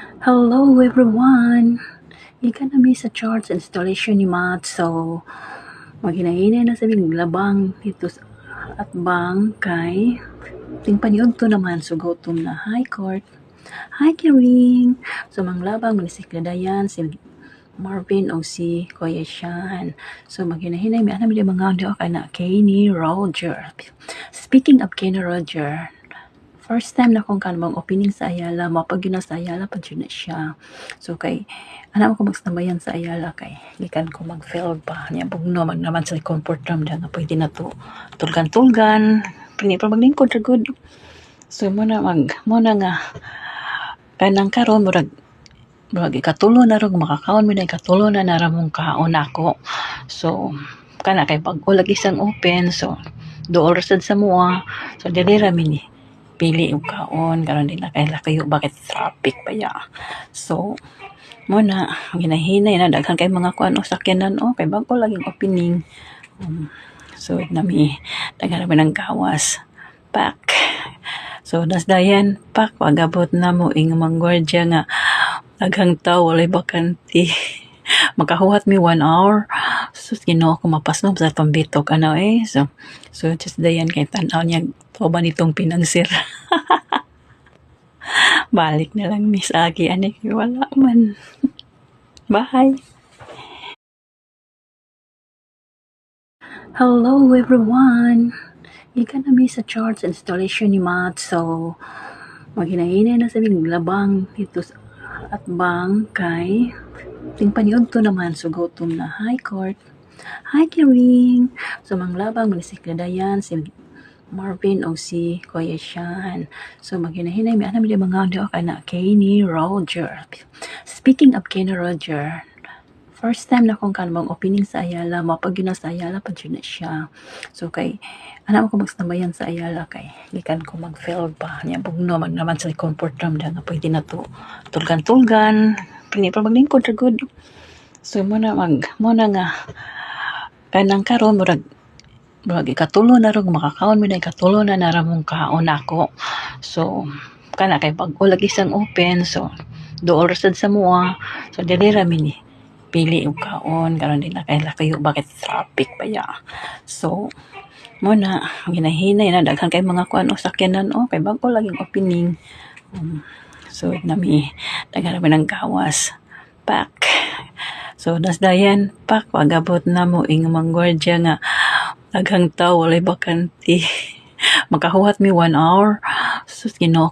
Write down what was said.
Hello everyone! Gikan na mi sa charts installation ni Matt. So, maghinay na sa labang dito sa atbang kay tingpaniod to naman sugotom na High Court. Hi Kiring! So, manglabang si Dayan, si Marvin o si Kuya Sean. So, maghinahinay mi anam di mga audio kay na Kenny Roger. Speaking of Kenny Roger, first time na kong kanbang opening sa Ayala, mapag yun na sa Ayala, pag yun na siya. So, kay, alam ko magstambayan sa Ayala, kay, gikan ko mag-fail pa. Niya, bugno, naman sa comfort room dyan, na pwede na to, tulgan-tulgan, pinipro maglingkod, good. So, muna nga, kanang karon murag ikatulo na ron, makakaon mo na ikatulo na naramong kaon ako. So, kana kay pag ulag isang open, so, dool sad sa mua, so, dili rami ni pili yung kaon karon nila kay lakayo bakit traffic pa ya. So muna ginahinay na daghan kay mga kuan o sakyanan o kay bago laging opening. So nami daghan ng gawas pak. So das dayan pak pagabot na mo ing manggwardya nga daghang tawo walay bakante. Makahuhat mi 1 hour. So, Ginoo ko mapasnom sa pambitok ano So just dayan kay tanaw niya ba nitong pinangsir. Balik na lang ni sa agi anik wala man. Bye. Hello everyone. Gikan na mi sa charts installation ni Matt. So maghinay na sa labang dito sa atbang kay tingpaniod to naman sugotom na High Court. Hi Kiring! So manglabang si Dayan, si Marvin o si Kuya Sean. So maghinahinay mi anam di mga audio kay na Kenny Roger. Speaking of Kenny Roger, first time na kong kanbang opening sa Ayala, mapag yun na sa Ayala, pag yun na siya. So kay, alam ko magstambayan sa Ayala, kay gikan ko mag-fail pa. Niya, bugno, naman sa comfort room dyan, na pwede na to, tulgan-tulgan, pinipro maglingkod, good. So muna nga, kanang karon murag ikatulo na ron, makakaon mo na ikatulo na naramong kaon ako. So, kana kay pag ulag isang open, so, dool sad sa mua, so dili rami ni pili yung kaon karon nila kay lakayo bakit traffic pa ya. So muna ginahinay na daghan kay mga kuan o sakyanan o kay bago laging opening. So nami daghan ng gawas pak. So das dayan pak pagabot na mo ing manggwardya nga daghang tawo walay bakante. Makahuhat mi 1 hour. So Ginoo